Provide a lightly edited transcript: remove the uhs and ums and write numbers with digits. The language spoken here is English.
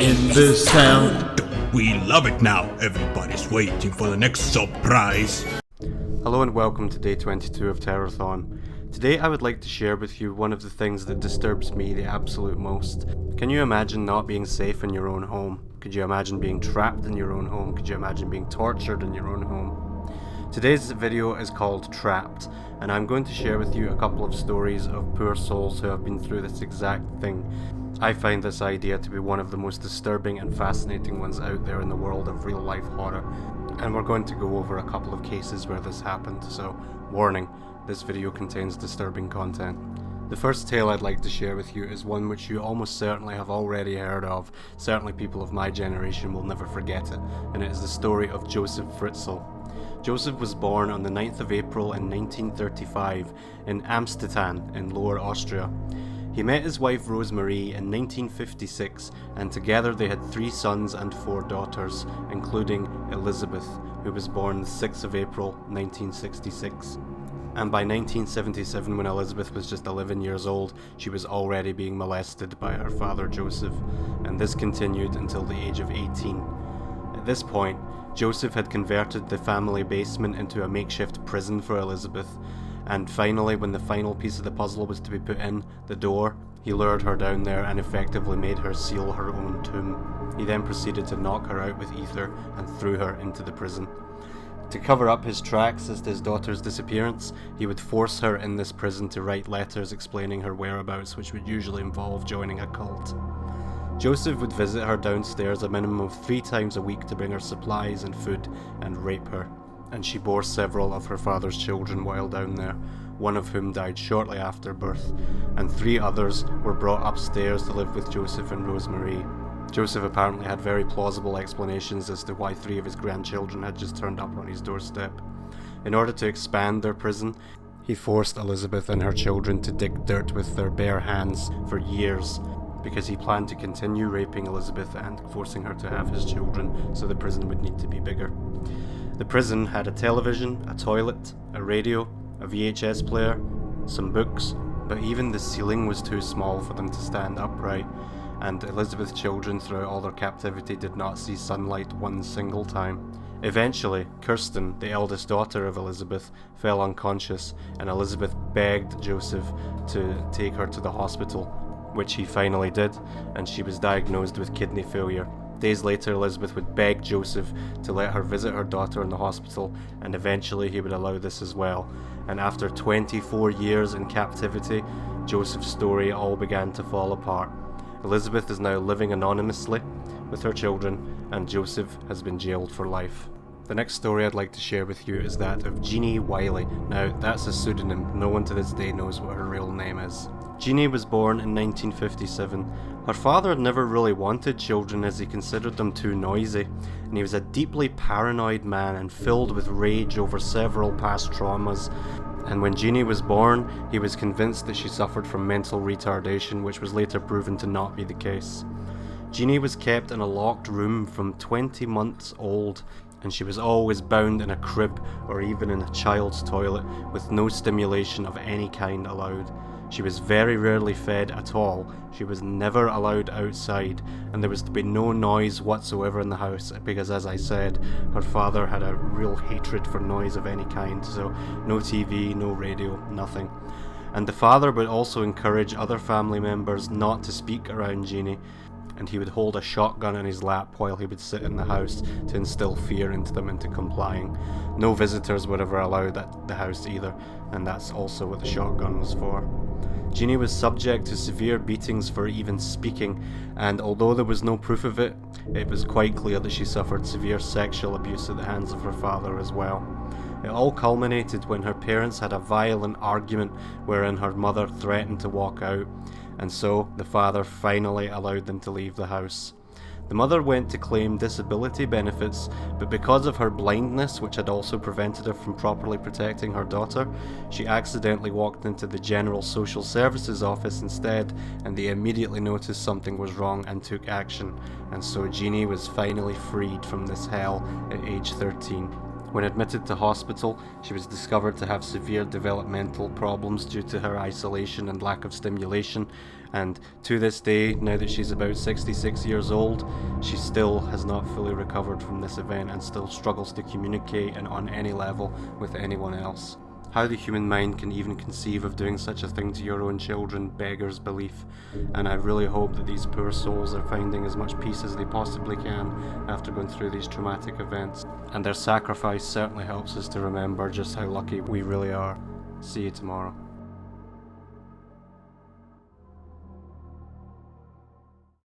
in this town. We love it now. Everybody's waiting for the next surprise. Hello and welcome to day 22 of Terrorthon. Today I would like to share with you one of the things that disturbs me the absolute most. Can you imagine not being safe in your own home? Could you imagine being trapped in your own home? Could you imagine being tortured in your own home? Today's video is called Trapped, and I'm going to share with you a couple of stories of poor souls who have been through this exact thing. I find this idea to be one of the most disturbing and fascinating ones out there in the world of real life horror, and we're going to go over a couple of cases where this happened, so warning, this video contains disturbing content. The first tale I'd like to share with you is one which you almost certainly have already heard of. Certainly people of my generation will never forget it, and it is the story of Joseph Fritzl. Joseph was born on the 9th of April in 1935 in Amstetten in Lower Austria. He met his wife Rosemarie in 1956, and together they had 3 sons and 4 daughters, including Elizabeth, who was born the 6th of April 1966. And by 1977, when Elizabeth was just 11 years old, she was already being molested by her father Joseph, and this continued until the age of 18. At this point, Joseph had converted the family basement into a makeshift prison for Elizabeth, and finally, when the final piece of the puzzle was to be put in, the door, he lured her down there and effectively made her seal her own tomb. He then proceeded to knock her out with ether and threw her into the prison. To cover up his tracks as to his daughter's disappearance, he would force her in this prison to write letters explaining her whereabouts, which would usually involve joining a cult. Joseph would visit her downstairs a minimum of 3 times a week to bring her supplies and food and rape her, and she bore several of her father's children while down there, one of whom died shortly after birth, and 3 others were brought upstairs to live with Joseph and Rosemarie. Joseph apparently had very plausible explanations as to why 3 of his grandchildren had just turned up on his doorstep. In order to expand their prison, he forced Elizabeth and her children to dig dirt with their bare hands for years, because he planned to continue raping Elizabeth and forcing her to have his children, so the prison would need to be bigger. The prison had a television, a toilet, a radio, a VHS player, some books, but even the ceiling was too small for them to stand upright, and Elizabeth's children throughout all their captivity did not see sunlight one single time. Eventually, Kirsten, the eldest daughter of Elizabeth, fell unconscious, and Elizabeth begged Joseph to take her to the hospital, which he finally did, and she was diagnosed with kidney failure. Days later, Elizabeth would beg Joseph to let her visit her daughter in the hospital, and eventually he would allow this as well. And after 24 years in captivity, Joseph's story all began to fall apart. Elizabeth is now living anonymously with her children, and Joseph has been jailed for life. The next story I'd like to share with you is that of Jeannie Wiley. Now, that's a pseudonym. No one to this day knows what her real name is. Jeannie was born in 1957. Her father had never really wanted children as he considered them too noisy, and he was a deeply paranoid man and filled with rage over several past traumas. And when Jeannie was born, he was convinced that she suffered from mental retardation, which was later proven to not be the case. Jeannie was kept in a locked room from 20 months old, and she was always bound in a crib or even in a child's toilet with no stimulation of any kind allowed. She was very rarely fed at all, she was never allowed outside, and there was to be no noise whatsoever in the house because, as I said, her father had a real hatred for noise of any kind, so no TV, no radio, nothing. And the father would also encourage other family members not to speak around Jeannie, and he would hold a shotgun in his lap while he would sit in the house to instill fear into them into complying. No visitors were ever allowed at the house either, and that's also what the shotgun was for. Jeannie was subject to severe beatings for even speaking, and although there was no proof of it, it was quite clear that she suffered severe sexual abuse at the hands of her father as well. It all culminated when her parents had a violent argument wherein her mother threatened to walk out, and so the father finally allowed them to leave the house. The mother went to claim disability benefits, but because of her blindness, which had also prevented her from properly protecting her daughter, she accidentally walked into the General Social Services office instead, and they immediately noticed something was wrong and took action, and so Jeannie was finally freed from this hell at age 13. When admitted to hospital, she was discovered to have severe developmental problems due to her isolation and lack of stimulation, and to this day, now that she's about 66 years old, she still has not fully recovered from this event and still struggles to communicate and on any level with anyone else. How the human mind can even conceive of doing such a thing to your own children beggars belief, and I really hope that these poor souls are finding as much peace as they possibly can after going through these traumatic events, and their sacrifice certainly helps us to remember just how lucky we really are. See you tomorrow.